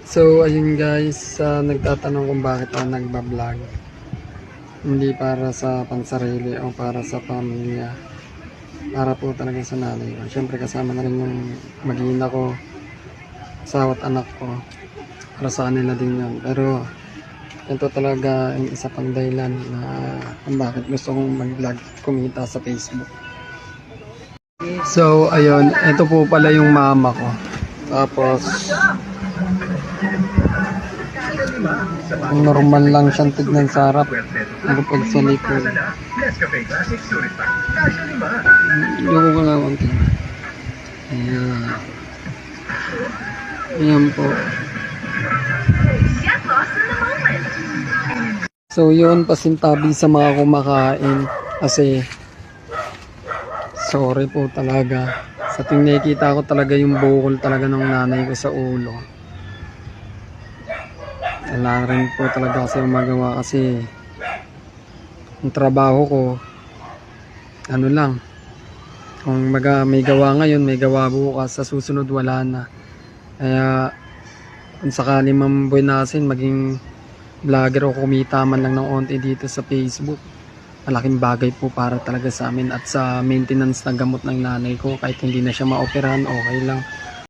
So ayun guys, nagtatanong kung bakit ako nagbablog. Hindi para sa pansarili o para sa pamilya. Para po talaga sa nanay ko. Siyempre kasama na rin yung mag-iina ko, asawa at anak ko. Para sa kanila din yun. Pero ito talaga yung isa pang dahilan na kung bakit gusto kong mag-vlog, kumita sa Facebook. So ayun, ito po pala yung mama ko. Tapos normal lang siyang tignan sa harap. Pero pag sa likod, yung ko lang konti. Ayan. Ayan po. So yun, pasintabi sa mga kumakain. Kasi sorry po talaga. Sa ting nakikita ko talaga yung bukol talaga ng nanay ko sa ulo. Wala rin po talaga kasi magawa kasi yung trabaho ko ano lang, kung may gawa ngayon may gawa bukas, sa susunod wala na. Kaya kung sakali mambuinasin maging vlogger o kumita man lang ng onti dito sa Facebook, malaking bagay po para talaga sa amin at sa maintenance ng gamot ng nanay ko. Kahit hindi na siya maoperahan, okay lang.